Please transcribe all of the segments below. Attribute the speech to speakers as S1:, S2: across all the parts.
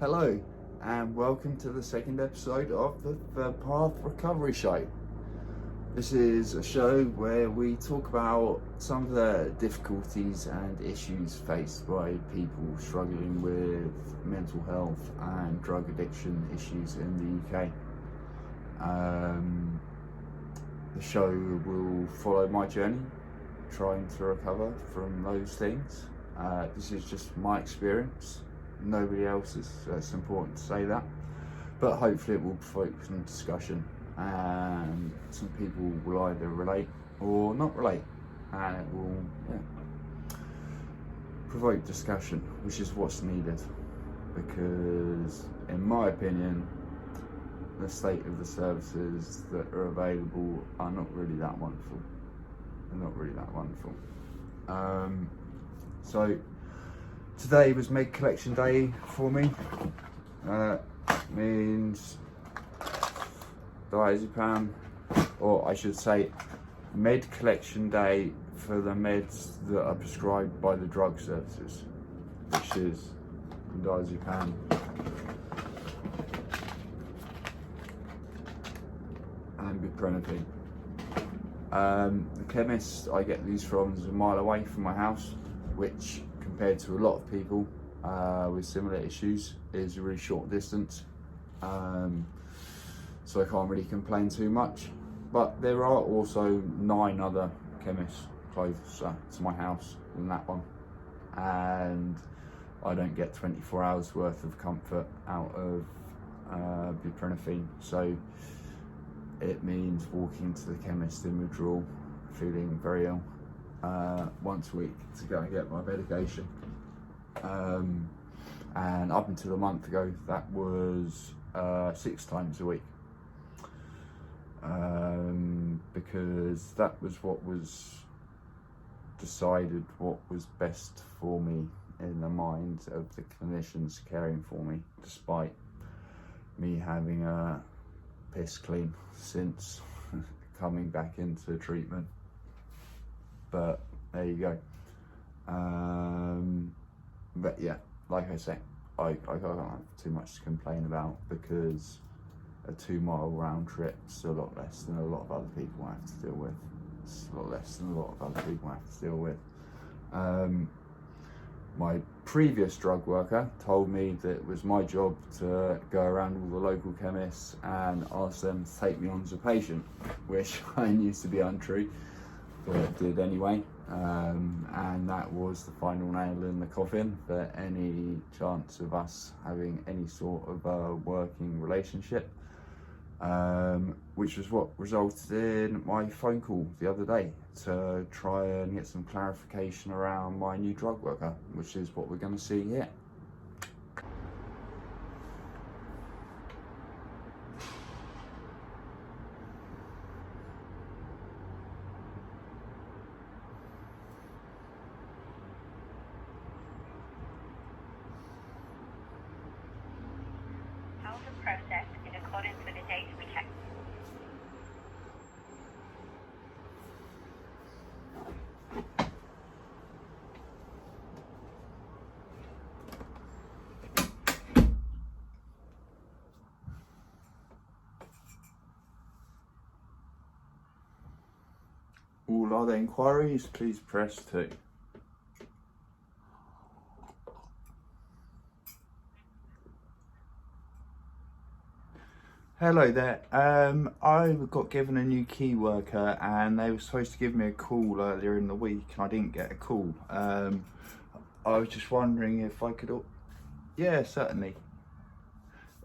S1: Hello, and welcome to the second episode of the Third Path Recovery Show. This is a show where we talk about some of the difficulties and issues faced by people struggling with mental health and drug addiction issues in the UK. The show will follow my journey trying to recover from those things. This is just my experience. Nobody else's, so it's important to say that, but hopefully it will provoke some discussion and some people will either relate or not relate, and it will provoke discussion, which is what's needed, because in my opinion the state of the services that are available are not really that wonderful. So today was Med Collection Day for me. Means diazepam, or I should say Med Collection Day for the meds that are prescribed by the drug services, which is diazepam and buprenorphine. The chemist I get these from is a mile away from my house, which compared to a lot of people with similar issues is a really short distance, so I can't really complain too much. But there are also 9 other chemists closer to my house than that one, and I don't get 24 hours worth of comfort out of buprenorphine, so it means walking to the chemist in withdrawal, feeling very ill, once a week to go and get my medication. And up until a month ago, that was 6 times a week, because that was what was decided what was best for me in the mind of the clinicians caring for me, despite me having a piss clean since coming back into treatment. But there you go. But yeah, like I say, I don't have too much to complain about, because a 2-mile round trip is a lot less than a lot of other people have to deal with. It's a lot less than a lot of other people have to deal with. My previous drug worker told me that it was my job to go around all the local chemists and ask them to take me on as a patient, which I knew to be untrue, but did anyway. And that was the final nail in the coffin for any chance of us having any sort of a working relationship, which was what resulted in my phone call the other day to try and get some clarification around my new drug worker, which is what we're going to see here.
S2: How to process in accordance with the data protection.
S1: All other inquiries, please press 2. Hello there. I got given a new key worker and they were supposed to give me a call earlier in the week and I didn't get a call. I was just wondering if I could... Yeah, certainly.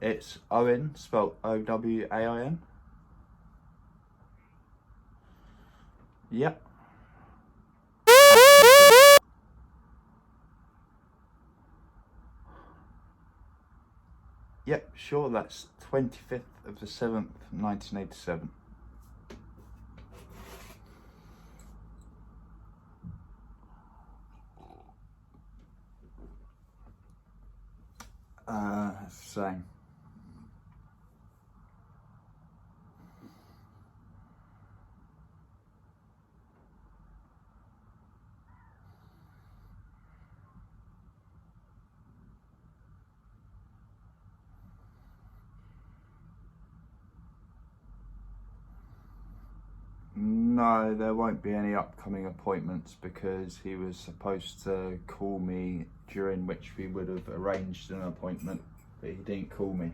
S1: It's Owen, spelled O-W-A-I-N. Yep. Yep, sure, that's 25th of the 7th, 1987. Same. No, there won't be any upcoming appointments because he was supposed to call me, during which we would have arranged an appointment, but he didn't call me.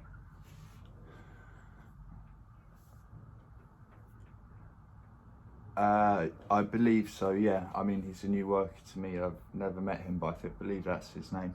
S1: I believe so, yeah. I mean, he's a new worker to me. I've never met him, but I believe that's his name.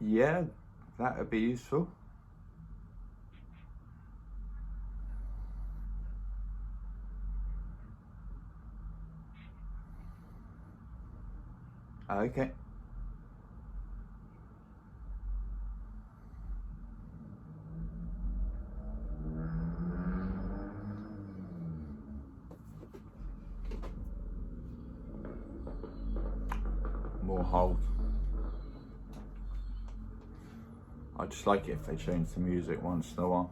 S1: Yeah, that would be useful. Okay. More hold. I just like it if they change the music once in a while.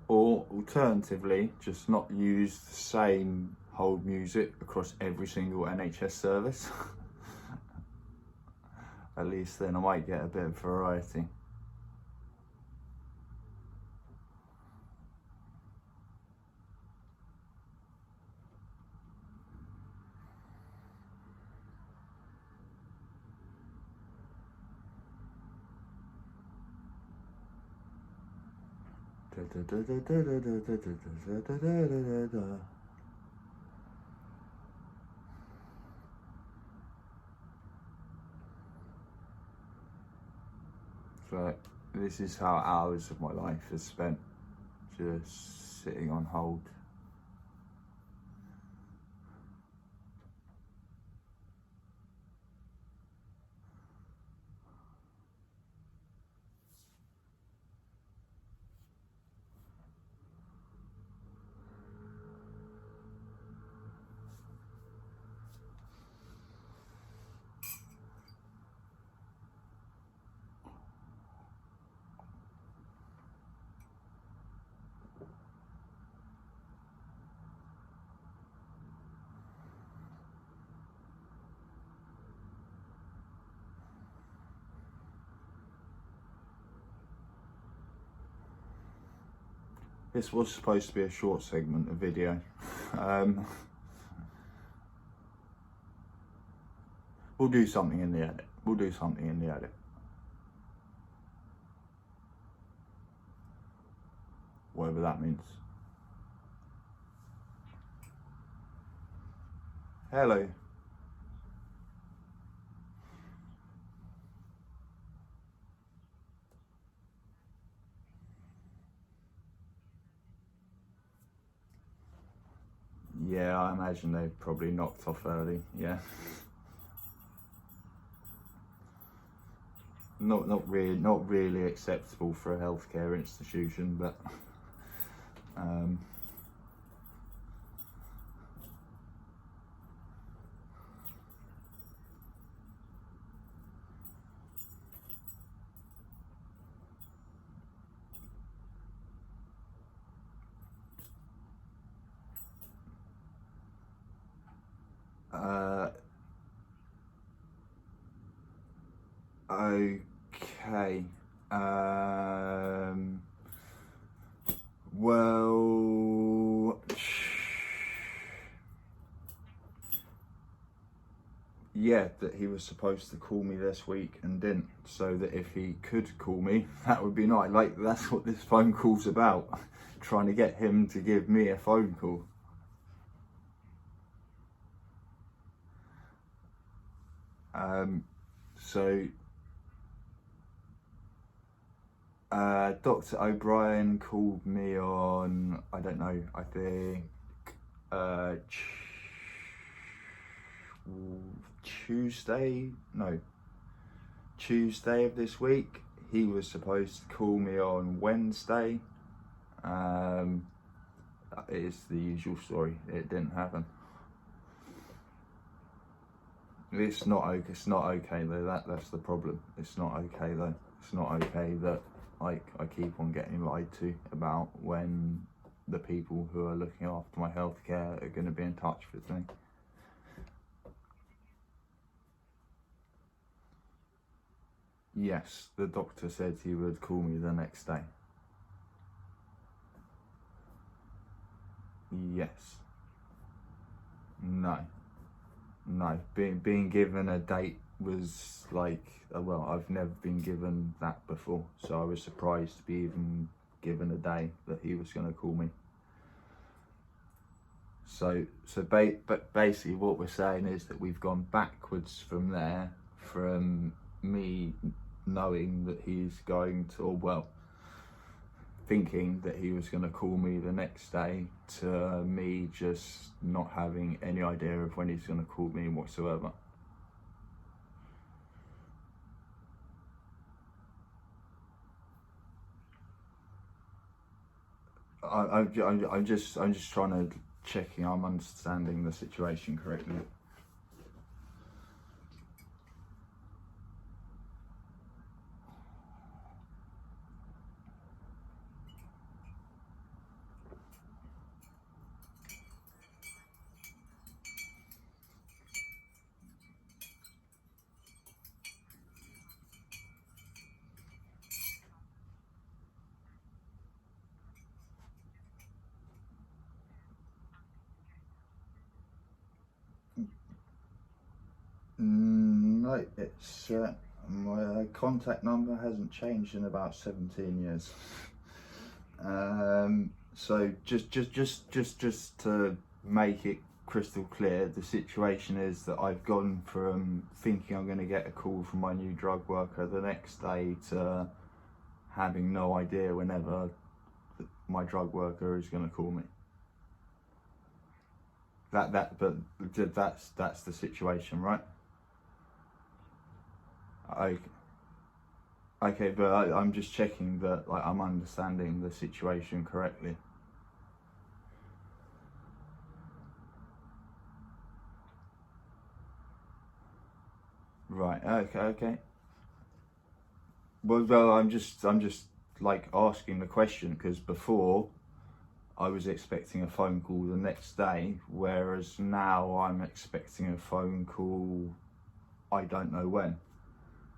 S1: Or alternatively, just not use the same hold music across every single NHS service. At least then I might get a bit of variety. So this is how hours of my life is spent, just sitting on hold. This was supposed to be a short segment of video. We'll do something in the edit. We'll do something in the edit. Whatever that means. Hello. Yeah, I imagine they probably knocked off early, yeah. Not really acceptable for a healthcare institution, but okay. Well, yeah, that he was supposed to call me this week and didn't, so that if he could call me, that would be nice. Like, that's what this phone call's about. Trying to get him to give me a phone call. So Dr. O'Brien called me on, I don't know, I think Tuesday of this week. he was supposed to call me on Wednesday. It's the usual story. It didn't happen. It's not okay. It's not okay though. That's the problem. It's not okay though. It's not okay that I keep on getting lied to about when the people who are looking after my healthcare are going to be in touch with me. Yes, the doctor said he would call me the next day. Yes. No. No. Being given a date was like, well, I've never been given that before, so I was surprised to be even given a day that he was going to call me. But basically what we're saying is that we've gone backwards from there, from me knowing that he's going to, or well, thinking that he was going to call me the next day, to me just not having any idea of when he's going to call me whatsoever. I'm just trying to checking I'm understanding the situation correctly. No, it's my contact number hasn't changed in about 17 years. So just to make it crystal clear, the situation is that I've gone from thinking I'm going to get a call from my new drug worker the next day to having no idea whenever my drug worker is going to call me. But that's the situation, right? Okay, but I'm just checking that I'm understanding the situation correctly. Right. Okay. Well, I'm just like asking the question, because before I was expecting a phone call the next day, whereas now I'm expecting a phone call I don't know when.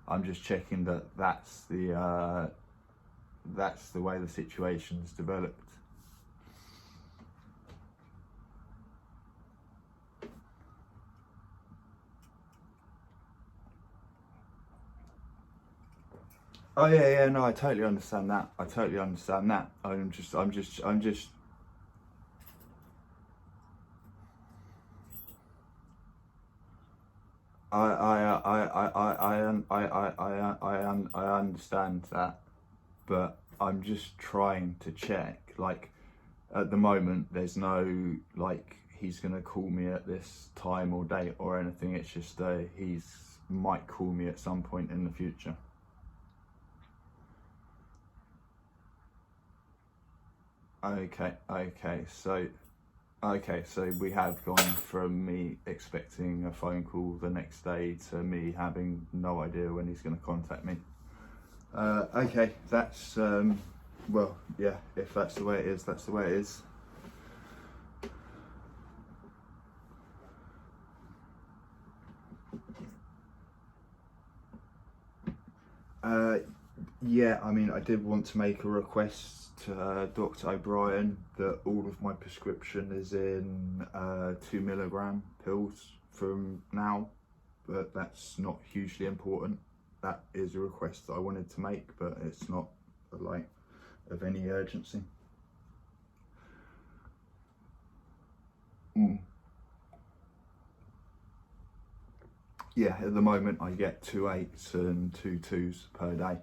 S1: I'm just checking that that's the way the situation's developed. Oh yeah, no, I totally understand that. I'm just I understand that, but I'm just trying to check. Like, at the moment, there's no like he's gonna call me at this time or date or anything. It's just he's might call me at some point in the future. Okay, so we have gone from me expecting a phone call the next day to me having no idea when he's going to contact me. Okay, that's, well, yeah, if that's the way it is, that's the way it is. Yeah, I mean, I did want to make a request to Dr. O'Brien that all of my prescription is in 2 milligram pills from now, but that's not hugely important. That is a request that I wanted to make, but it's not like of any urgency. Yeah, at the moment I get 2 8s and 2 2s per day.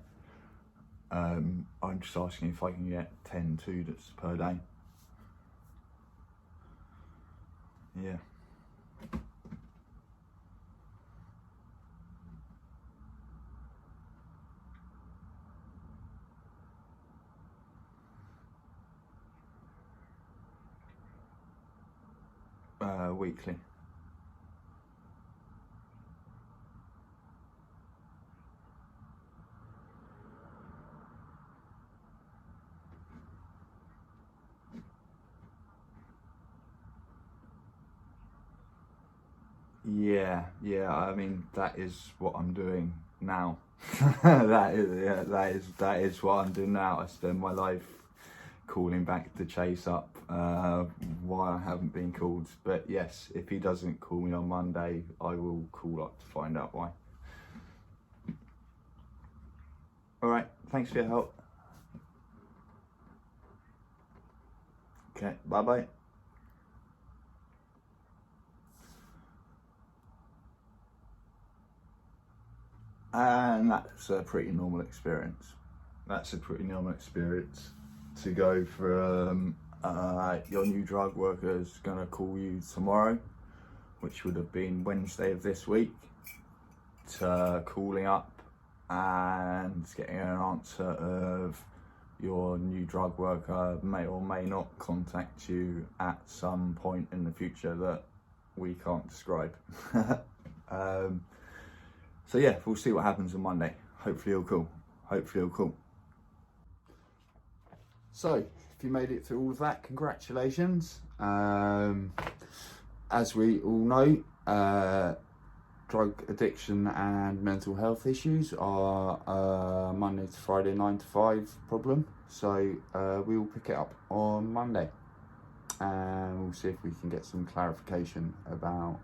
S1: I'm just asking if I can get 10 2s per day. Yeah. weekly. Yeah, I mean that is what I'm doing now. that is what I'm doing now. I spend my life calling back to chase up why I haven't been called. But yes, if he doesn't call me on Monday, I will call up to find out why. All right, thanks for your help. Okay, bye bye. And that's a pretty normal experience. That's a pretty normal experience to go from your new drug worker's gonna call you tomorrow, which would have been Wednesday of this week, to calling up and getting an answer of your new drug worker may or may not contact you at some point in the future that we can't describe. So yeah, we'll see what happens on Monday. Hopefully he'll call. So, if you made it through all of that, congratulations. As we all know, drug addiction and mental health issues are a Monday to Friday 9 to 5 problem. So we will pick it up on Monday and we'll see if we can get some clarification about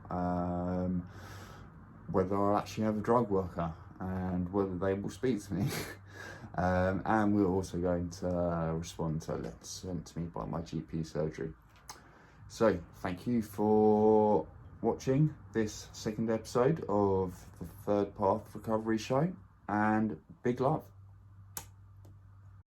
S1: whether I'll actually have a drug worker and whether they will speak to me. And we're also going to respond to a letter sent to me by my GP surgery. So thank you for watching this second episode of the Third Path Recovery Show, and big love.